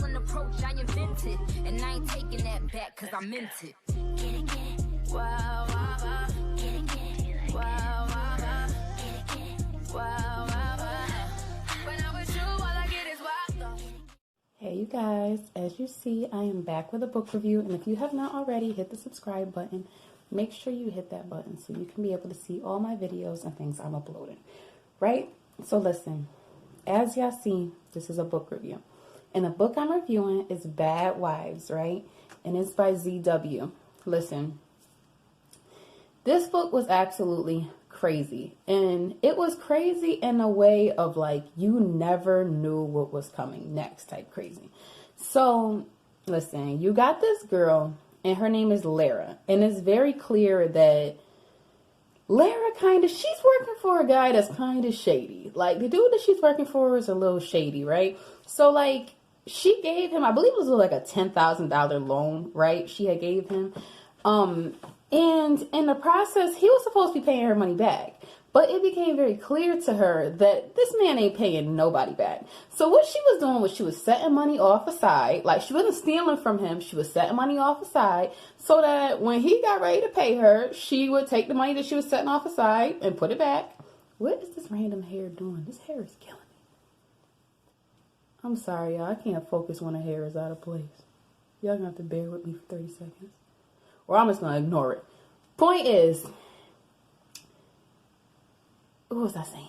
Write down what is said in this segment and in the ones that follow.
an approach I invented, and I ain't taking that back cause I meant it. Get it, wow, wow, wow. Get it, wow, wow, wow. Get it, wow, wow, wow. When I'm with you, all I get is wow. Hey you guys, as you see, I am back with a book review, and if you have not already, hit the subscribe button. Make sure you hit that button so you can be able to see all my videos and things I'm uploading, right? So listen, as y'all see, this is a book review. And the book I'm reviewing is Bad Wives, right? And it's by ZW. Listen, this book was absolutely crazy. And it was crazy in a way of like, you never knew what was coming next type crazy. So listen, you got this girl and her name is Lara. And it's very clear that Lara she's working for a guy that's kind of shady. Like, the dude that she's working for is a little shady, right? So, like, she gave him, I believe it was like a $10,000 loan, right? She had gave him. And in the process, he was supposed to be paying her money back. But it became very clear to her that this man ain't paying nobody back. So what she was doing was she was setting money off aside. Like, she wasn't stealing from him. She was setting money off aside so that when he got ready to pay her, she would take the money that she was setting off aside and put it back. What is this random hair doing? This hair is killing me. I'm sorry, y'all. I can't focus when the hair is out of place. Y'all gonna have to bear with me for 30 seconds. Or I'm just gonna ignore it. Point is, what was I saying?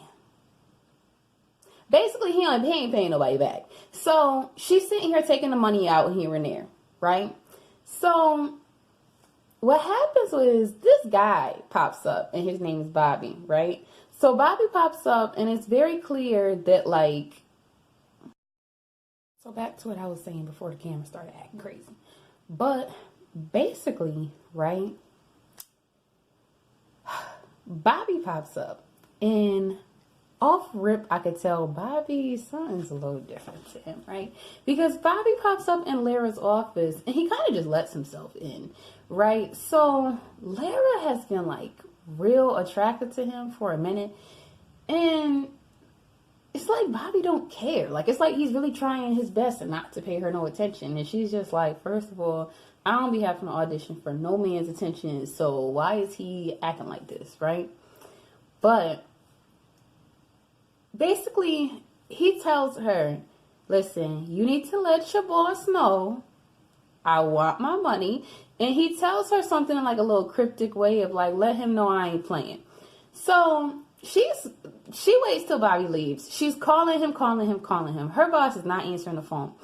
Basically, he ain't paying nobody back. So she's sitting here taking the money out here and there, right? So what happens is this guy pops up and his name is Bobby, right? So Bobby pops up and it's very clear that like, so back to what I was saying before the camera started acting crazy. But basically, right? Bobby pops up. And off rip, I could tell Bobby, something's a little different to him, right? Because Bobby pops up in Lara's office and he kind of just lets himself in, right? So Lara has been like real attracted to him for a minute. And it's like Bobby don't care. Like, it's like he's really trying his best and not to pay her no attention. And she's just like, first of all, I don't be having to audition for no man's attention. So why is he acting like this, right? But basically, he tells her, listen, you need to let your boss know I want my money. And he tells her something in like a little cryptic way of like, let him know I ain't playing. So she waits till Bobby leaves. She's calling him. Her boss is not answering the phone.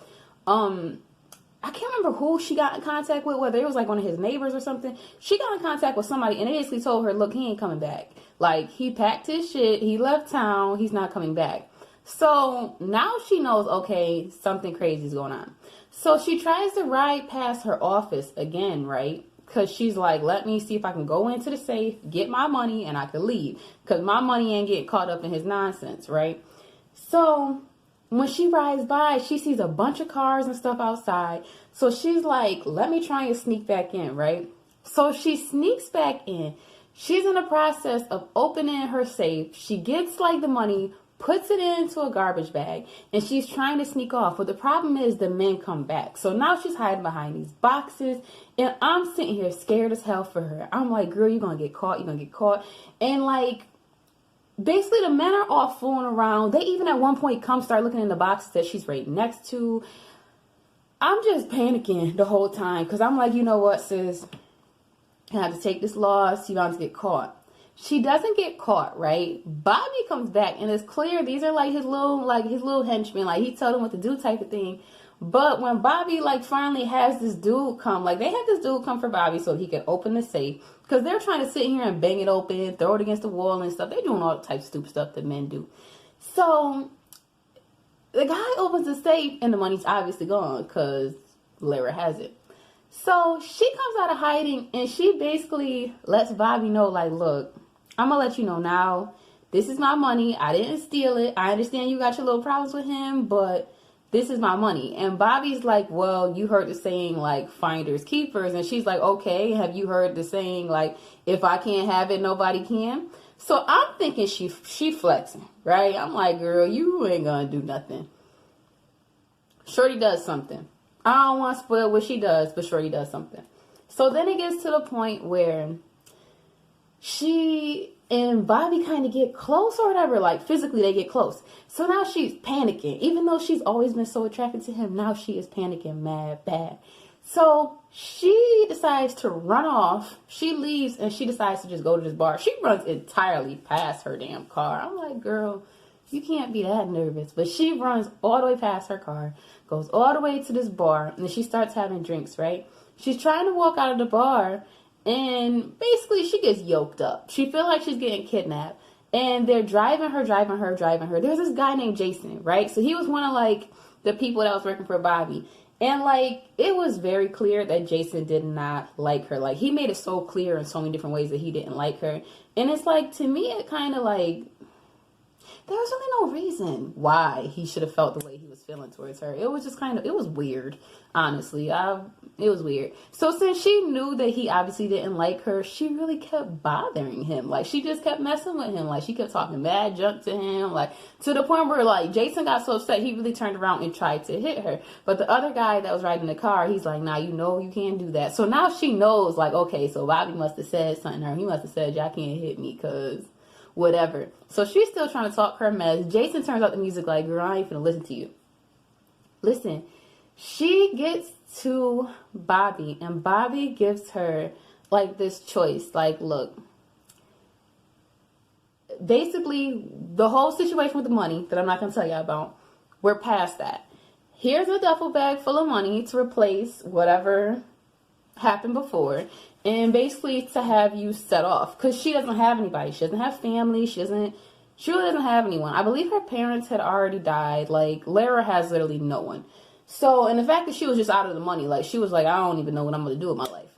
I can't remember who she got in contact with, whether it was like one of his neighbors or something. She got in contact with somebody and they basically told her, look, he ain't coming back. Like, he packed his shit, he left town, he's not coming back. So now she knows, okay, something crazy is going on. So she tries to ride past her office again, right? Because she's like, let me see if I can go into the safe, get my money, and I can leave. Because my money ain't getting caught up in his nonsense, right? So when she rides by, she sees a bunch of cars and stuff outside. So she's like, let me try and sneak back in, right? So she sneaks back in. She's in the process of opening her safe. She gets like the money, puts it into a garbage bag, and she's trying to sneak off. But the problem is the men come back. So now she's hiding behind these boxes, and I'm sitting here scared as hell for her. I'm like, girl, you're going to get caught. You're going to get caught. And like, basically the men are all fooling around. They even at one point start looking in the boxes that she's right next to. I'm just panicking the whole time because I'm like, you know what, sis? I have to take this loss. You're about to get caught. She doesn't get caught, right? Bobby comes back and it's clear these are like his little henchmen. Like, he told him what to do type of thing. But when Bobby like finally has this dude come, like they had this dude come for Bobby so he could open the safe. Because they're trying to sit here and bang it open, throw it against the wall and stuff. They're doing all types of stupid stuff that men do. So the guy opens the safe and the money's obviously gone because Lara has it. So she comes out of hiding and she basically lets Bobby know, like, look, I'm going to let you know now. This is my money. I didn't steal it. I understand you got your little problems with him, but this is my money. And Bobby's like, well, you heard the saying, like, finders keepers. And she's like, okay, have you heard the saying, like, if I can't have it, nobody can? So I'm thinking she flexing, right? I'm like, girl, you ain't going to do nothing. She Shorty does something. I don't want to spoil what she does, but Shorty does something. So then it gets to the point where she and Bobby kind of get close or whatever, like physically they get close. So now she's panicking. Even though she's always been so attracted to him, now she is panicking mad bad. So she decides to run off. She leaves and she decides to just go to this bar. She runs entirely past her damn car. I'm like, girl, you can't be that nervous. But she runs all the way past her car, goes all the way to this bar, and then she starts having drinks, right? She's trying to walk out of the bar, and basically she gets yoked up. She feels like she's getting kidnapped. And they're driving her. There's this guy named Jason, right? So he was one of, like, the people that was working for Bobby. And, like, it was very clear that Jason did not like her. Like, he made it so clear in so many different ways that he didn't like her. And it's like, to me, it kind of, like, there was really no reason why he should have felt the way he was feeling towards her. It was just kind of, it was weird, honestly. It was weird. So since she knew that he obviously didn't like her, she really kept bothering him. Like, she just kept messing with him. Like, she kept talking mad junk to him. Like, to the point where, like, Jason got so upset, he really turned around and tried to hit her. But the other guy that was riding the car, he's like, nah, you know you can't do that. So now she knows, like, okay, so Bobby must have said something to her. He must have said, y'all can't hit me because whatever. So she's still trying to talk her mess. Jason turns out the music like, girl, I ain't finna listen to you. Listen, she gets to Bobby, and Bobby gives her, like, this choice. Like, look, basically, the whole situation with the money that I'm not going to tell you about, we're past that. Here's a duffel bag full of money to replace whatever happened before, and basically to have you set off, because she doesn't have anybody. She doesn't have family. She really doesn't have anyone. I believe her parents had already died. Like, Lara has literally no one. So, and the fact that she was just out of the money, like, she was like, I don't even know what I'm going to do with my life.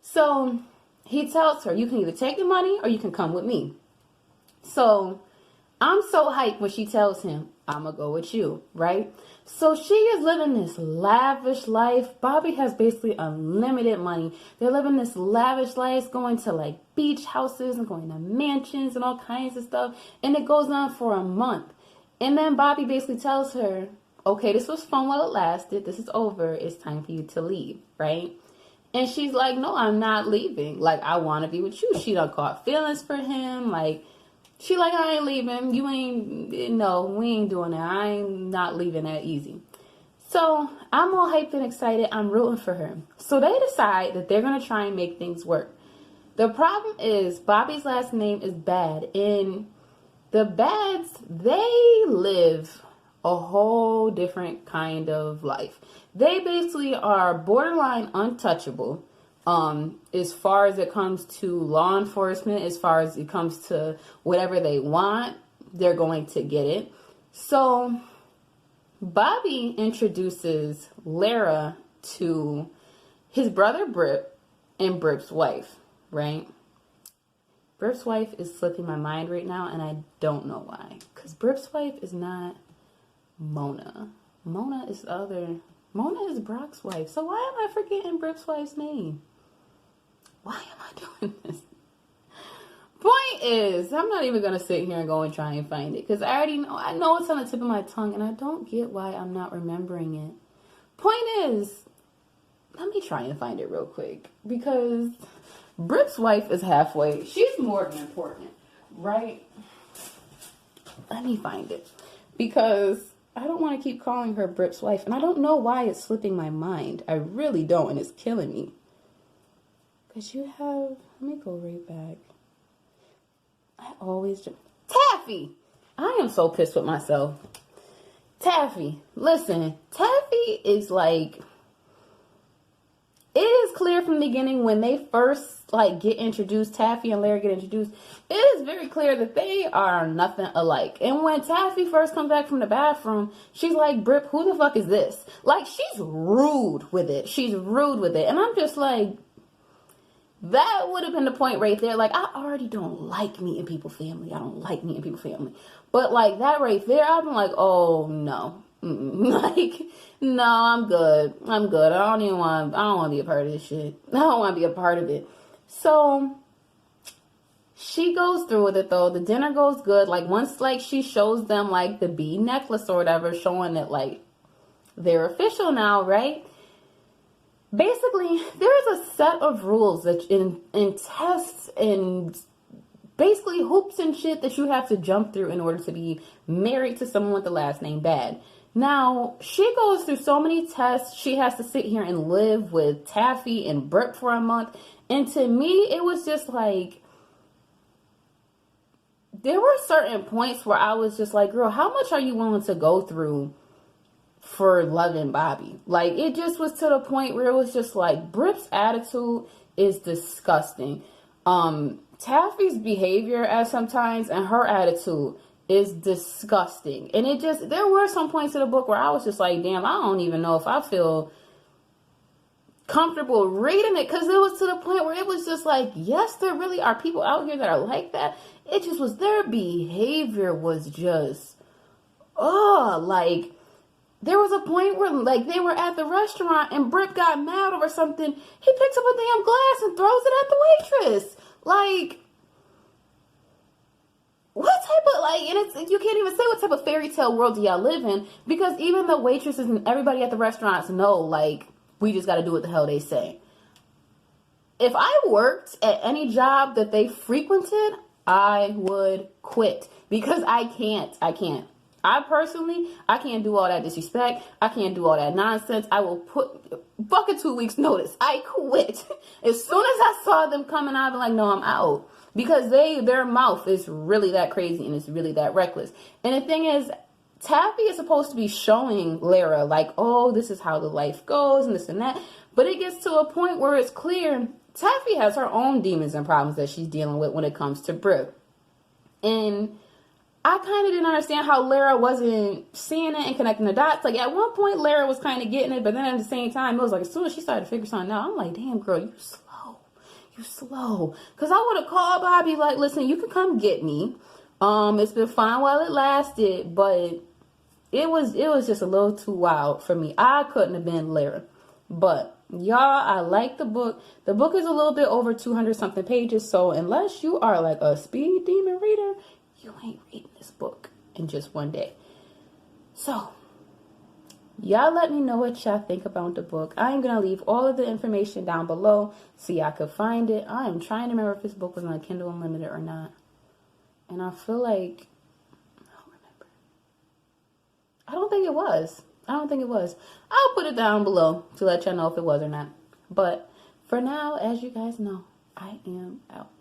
So he tells her, you can either take the money or you can come with me. So I'm so hyped when she tells him, I'm going to go with you, right? So she is living this lavish life. Bobby has basically unlimited money. They're living this lavish life, going to, like, beach houses and going to mansions and all kinds of stuff. And it goes on for a month. And then Bobby basically tells her, okay, this was fun while it lasted. This is over. It's time for you to leave, right? And she's like, no, I'm not leaving. Like, I want to be with you. She done caught feelings for him. Like, she like, I ain't leaving. You ain't, no, we ain't doing that. I ain't not leaving that easy. So I'm all hyped and excited. I'm rooting for her. So they decide that they're going to try and make things work. The problem is Bobby's last name is Bad. And the Bads, they live a whole different kind of life. They basically are borderline untouchable. As far as it comes to law enforcement, as far as it comes to whatever they want, they're going to get it. So Bobby introduces Lara to his brother Brip and Brip's wife, right? Brip's wife is slipping my mind right now, and I don't know why. Because Brip's wife is not Mona. Mona is Brock's wife. So why am I forgetting Brip's wife's name? Why am I doing this? Point is, I'm not even going to sit here and go and try and find it. Because I already know. I know it's on the tip of my tongue. And I don't get why I'm not remembering it. Point is, let me try and find it real quick. Because Brip's wife is halfway. She's more than important. Right? Let me find it. Because I don't want to keep calling her Brip's wife. And I don't know why it's slipping my mind. I really don't. And it's killing me. Because you have... Let me go right back. I always... Taffy! I am so pissed with myself. Taffy. Listen. Taffy is like... It is clear from the beginning when they first, like, get introduced, Taffy and Lara get introduced, it is very clear that they are nothing alike. And when Taffy first comes back from the bathroom, she's like, Brip, who the fuck is this? Like, she's rude with it. She's rude with it. And I'm just like, that would have been the point right there. Like, I already don't like meeting people family. I don't like meeting people family. But, like, that right there, I've been like, oh, no. Like, no, I'm good. I don't want to be a part of this shit. I don't want to be a part of it. So she goes through with it though. The dinner goes good. Like once like she shows them like the bead necklace or whatever, showing that like they're official now, right? Basically, there is a set of rules that in tests and basically hoops and shit that you have to jump through in order to be married to someone with the last name Bad. Now, she goes through so many tests. She has to sit here and live with Taffy and Brooke for a month. And to me, it was just like, there were certain points where I was just like, girl, how much are you willing to go through for loving Bobby? Like, it just was to the point where it was just like, Brooke's attitude is disgusting. Taffy's behavior at sometimes and her attitude is disgusting. And it just, there were some points in the book where I was just like, damn, I don't even know if I feel comfortable reading it, because it was to the point where it was just like, yes, there really are people out here that are like that. It just was, their behavior was just, like, there was a point where, like, they were at the restaurant and Britt got mad over something. He picks up a damn glass and throws it at the waitress. Like, what type of, like, and it's, you can't even say what type of fairy tale world do y'all live in, because even the waitresses and everybody at the restaurants know, like, we just got to do what the hell they say. If I worked at any job that they frequented, I would quit, because I can't. I personally, I can't do all that disrespect. I can't do all that nonsense. I will put fucking 2 weeks notice. I quit. As soon as I saw them coming out, I'd be like, no, I'm out. Because their mouth is really that crazy and it's really that reckless. And the thing is, Taffy is supposed to be showing Lara, like, oh, this is how the life goes and this and that. But it gets to a point where it's clear Taffy has her own demons and problems that she's dealing with when it comes to Brooke. And I kind of didn't understand how Lara wasn't seeing it and connecting the dots. Like, at one point, Lara was kind of getting it, but then at the same time, it was like, as soon as she started to figure something out, I'm like, damn, girl, you slow. Because I would have called Bobby, like, listen, you can come get me. It's been fine while it lasted, but it was just a little too wild for me. I couldn't have been Lara. But, y'all, I like the book. The book is a little bit over 200-something pages, so unless you are, like, a speed demon reader, you ain't reading this book in just one day. So, y'all let me know what y'all think about the book. I am going to leave all of the information down below so y'all could find it. I am trying to remember if this book was on Kindle Unlimited or not. And I feel like, I don't remember. I don't think it was. I'll put it down below to let y'all know if it was or not. But for now, as you guys know, I am out.